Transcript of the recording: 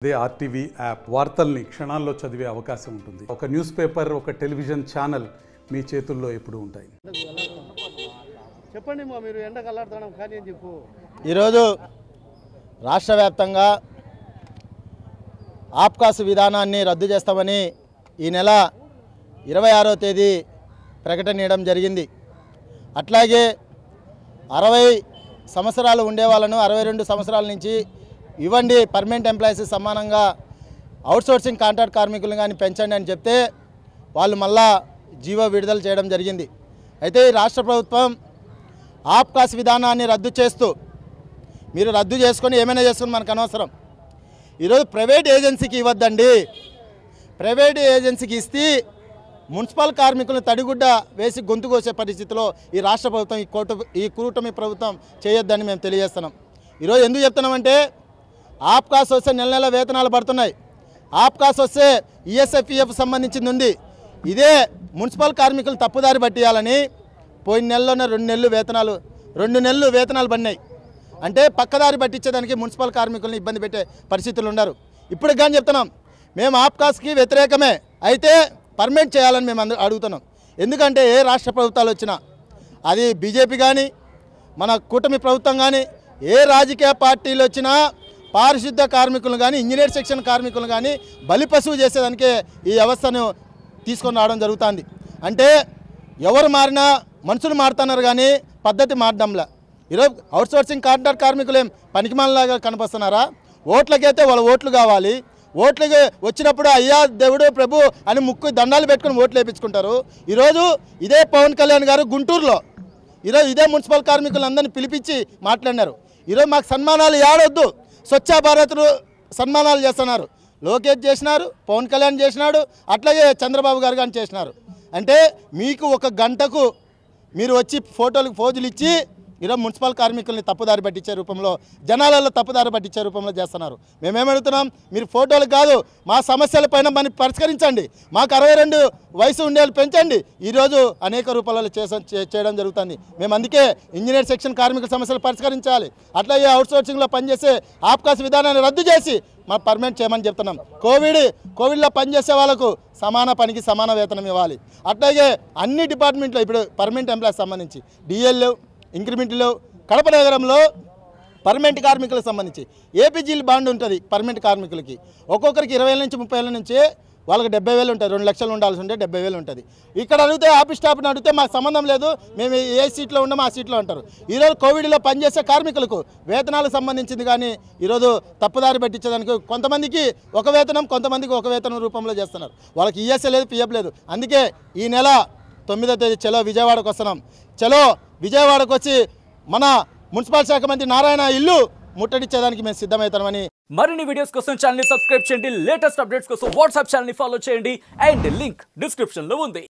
అదే RTV app వార్తల్ని క్షణాల్లో చదివే అవకాశం ఉంటుంది. ఒక న్యూస్ పేపర్, ఒక టెలివిజన్ ఛానల్ మీ చేతుల్లో ఎప్పుడూ ఉంటాయి. చెప్పండి మీరు ఎండ కల్లాడుతున్నాం కానీ అని చెప్పు. ఈరోజు రాష్ట్ర వ్యాప్తంగా ఆబ్కాస్ విధానాన్ని రద్దు చేస్తామని ఈ నెల 26వ తేదీ ప్రకటన జరిగింది. అట్లాగే 60 సంవత్సరాలు ఉండే వాళ్ళను 62 సంవత్సరాల నుంచి ఇవ్వండి, పర్మనెంట్ ఎంప్లాయీస్ సమానంగా అవుట్సోర్సింగ్ కాంట్రాక్ట్ కార్మికులను కానీ పెంచండి అని చెప్తే వాళ్ళు మళ్ళా జీవో విడుదల చేయడం జరిగింది. అయితే ఈ రాష్ట్ర ప్రభుత్వం ఆబ్కాస్ విధానాన్ని రద్దు చేస్తూ, మీరు రద్దు చేసుకొని ఏమైనా చేసుకుని మనకు అనవసరం, ఈరోజు ప్రైవేట్ ఏజెన్సీకి ఇవ్వద్దండి, ప్రైవేట్ ఏజెన్సీకి ఇస్తే మున్సిపల్ కార్మికులను తడిగుడ్డ వేసి గొంతు కోసే పరిస్థితిలో ఈ రాష్ట్ర ప్రభుత్వం, ఈ కూటమి ప్రభుత్వం చేయొద్దని మేము తెలియజేస్తున్నాం. ఈరోజు ఎందుకు చెప్తున్నామంటే, ఆబ్కాస్ వస్తే నెల నెల వేతనాలు పడుతున్నాయి, ఆబ్కాస్ వస్తే ఈఎస్ఎఫ్ఈఎఫ్ సంబంధించింది ఉంది. ఇదే మున్సిపల్ కార్మికులు తప్పుదారి పట్టియాలని పోయిన నెలలోనే 2 నెలలు వేతనాలు పడినాయి. అంటే పక్కదారి పట్టించేదానికి మున్సిపల్ కార్మికులను ఇబ్బంది పెట్టే పరిస్థితులు ఉన్నారు. ఇప్పుడు కానీ చెప్తున్నాం, మేము ఆబ్కాస్కి వ్యతిరేకమే, అయితే పర్మనెంట్ చేయాలని మేము అడుగుతున్నాం. ఎందుకంటే ఏ రాష్ట్ర ప్రభుత్వాలు వచ్చినా, అది బీజేపీ కానీ మన కూటమి ప్రభుత్వం కానీ, ఏ రాజకీయ పార్టీలు వచ్చినా పారిశుద్ధ కార్మికులు కానీ ఇంజనీర్ సెక్షన్ కార్మికులు కానీ బలిపశువు చేసేదానికే ఈ వ్యవస్థను తీసుకొని రావడం జరుగుతుంది. అంటే ఎవరు మారినా మనుషులు మారుతున్నారు కానీ పద్ధతి మారడంలా. ఈరోజు అవుట్సోర్సింగ్ కాంట్రాక్ట్ కార్మికులు ఏం పనికిమాలలాగా కనిపిస్తున్నారా? ఓట్లకైతే వాళ్ళ ఓట్లు కావాలి, ఓట్లకి వచ్చినప్పుడు అయ్యా దేవుడు ప్రభు అని ముక్కు దండాలు పెట్టుకుని ఓట్లు వేయించుకుంటారు. ఈరోజు ఇదే పవన్ కళ్యాణ్ గారు గుంటూరులో ఈరోజు ఇదే మున్సిపల్ కార్మికులందరినీ పిలిపించి మాట్లాడినారు. ఈరోజు మాకు సన్మానాలు ఏడొద్దు, స్వచ్ఛ భారత్ సన్మానాలు చేస్తున్నారు. లోకేష్ చేసినారు, పవన్ కళ్యాణ్ చేసినాడు, అట్లాగే చంద్రబాబు గారు కానీ చేసినారు. అంటే మీకు ఒక గంటకు మీరు వచ్చి ఫోటోలకు ఫోజులు ఇచ్చి ఈరోజు మున్సిపల్ కార్మికుల్ని తప్పుదారి పట్టించే రూపంలో, జనాలలో తప్పుదారి పట్టించే రూపంలో చేస్తున్నారు. మేమేమడుగుతున్నాం, మీరు ఫోటోలకు కాదు మా సమస్యలపైన మనం పరిష్కరించండి, మాకు 62 వయసు ఉండేవాళ్ళు పెంచండి. ఈరోజు అనేక రూపాలలో చేయడం జరుగుతుంది. మేము అందుకే ఇంజనీర్ సెక్షన్ కార్మికుల సమస్యలు పరిష్కరించాలి, అట్లాగే అవుట్సోర్సింగ్లో పనిచేసే ఆబ్కాస్ విధానాన్ని రద్దు చేసి మా పర్మనెంట్ చేయమని చెప్తున్నాం. కోవిడ్లో పనిచేసే వాళ్ళకు సమాన పనికి సమాన వేతనం ఇవ్వాలి. అట్లాగే అన్ని డిపార్ట్మెంట్లో ఇప్పుడు పర్మనెంట్ ఎంప్లాయీస్ సంబంధించి డిఎల్ ఇంక్రిమెంట్లు, కడప నగరంలో పర్మనెంట్ కార్మికులకు సంబంధించి ఏపీజీలు బాండ్ ఉంటుంది. పర్మనెంట్ కార్మికులకి ఒక్కొక్కరికి 20,000 నుంచి 30,000 నుంచి వాళ్ళకి 70,000 ఉంటుంది. 2 లక్షలు ఉండాల్సి ఉంటే 70,000 ఉంటుంది. ఇక్కడ అడిగితే ఆఫీస్ స్టాఫ్ని అడిగితే మాకు సంబంధం లేదు, మేము ఏ సీట్లో ఉండమో ఆ సీట్లో అంటారు. ఈరోజు కోవిడ్లో పనిచేసే కార్మికులకు వేతనాలకు సంబంధించింది కానీ ఈరోజు తప్పుదారి పట్టించేదానికి కొంతమందికి ఒక వేతనం, కొంతమందికి ఒక వేతనం రూపంలో చేస్తున్నారు. వాళ్ళకి ఈఎస్ఏ లేదు, పిఎఫ్ లేదు. అందుకే ఈ నెల 9వ తేదీ చలో విజయవాడకు వస్తున్నాం. చలో విజయవాడకు వచ్చి మన మున్సిపల్ శాఖ మంత్రి నారాయణ ఇల్లు ముట్టడిచ్చేదానికి మేము సిద్ధమవుతామని. మరిన్ని వీడియోస్ కోసం ఛానల్ ని సబ్స్క్రైబ్ చేయండి, లేటెస్ట్ అప్డేట్స్ కోసం వాట్సాప్ ఛానల్ ని ఫాలో చేయండి, అండ్ లింక్ డిస్క్రిప్షన్ లో ఉంది.